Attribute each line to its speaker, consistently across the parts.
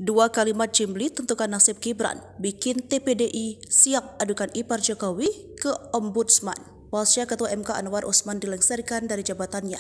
Speaker 1: Dua kalimat Jimli tentukan nasib Gibran, bikin TPDI siap adukan ipar Jokowi ke Ombudsman. Pasca Ketua MK Anwar Usman dilengsarkan dari jabatannya.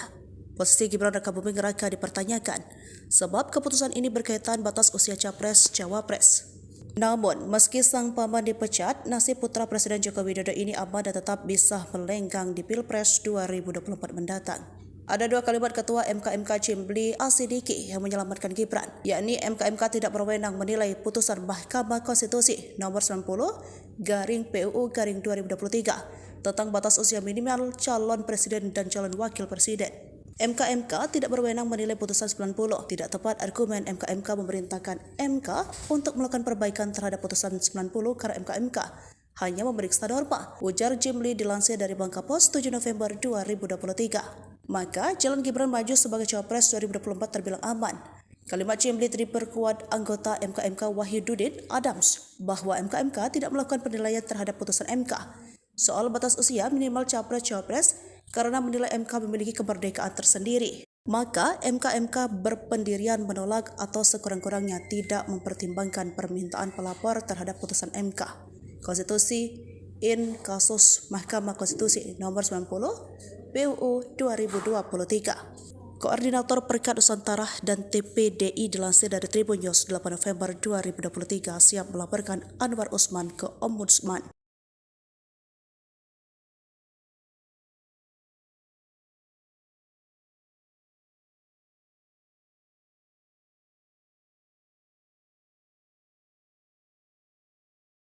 Speaker 1: Posisi Gibran Rakabuming Raka dipertanyakan, sebab keputusan ini berkaitan batas usia Capres-Cawapres. Namun, meski sang paman dipecat, nasib putra Presiden Joko Widodo ini aman dan tetap bisa melenggang di Pilpres 2024 mendatang. Ada dua kalimat Ketua MK Jimli Asidiki yang menyelamatkan Gibran, yakni MK tidak berwenang menilai putusan Mahkamah Konstitusi nomor 90/PUU/2023 tentang batas usia minimal calon presiden dan calon wakil presiden. MK tidak berwenang menilai putusan 90. Tidak tepat argumen MK memerintahkan MK untuk melakukan perbaikan terhadap putusan 90 karena MK hanya memeriksa norma, ujar Jimli dilansir dari Bangka Post 7 November 2023. Maka jalan Gibran maju sebagai Cawapres 2024 terbilang aman. Kalimat Jimli diperkuat anggota MK Wahyududin Adams bahwa MK tidak melakukan penilaian terhadap putusan MK soal batas usia minimal Capres-Cawapres karena menilai MK memiliki kemerdekaan tersendiri. Maka MK berpendirian menolak atau sekurang-kurangnya tidak mempertimbangkan permintaan pelapor terhadap putusan MK Konstitusi in kasus Mahkamah Konstitusi nomor 90 PUU 2023. Koordinator Perekat Nusantara dan TPDI dilansir dari Tribun News 8 November 2023 siap melaporkan Anwar Usman ke Ombudsman.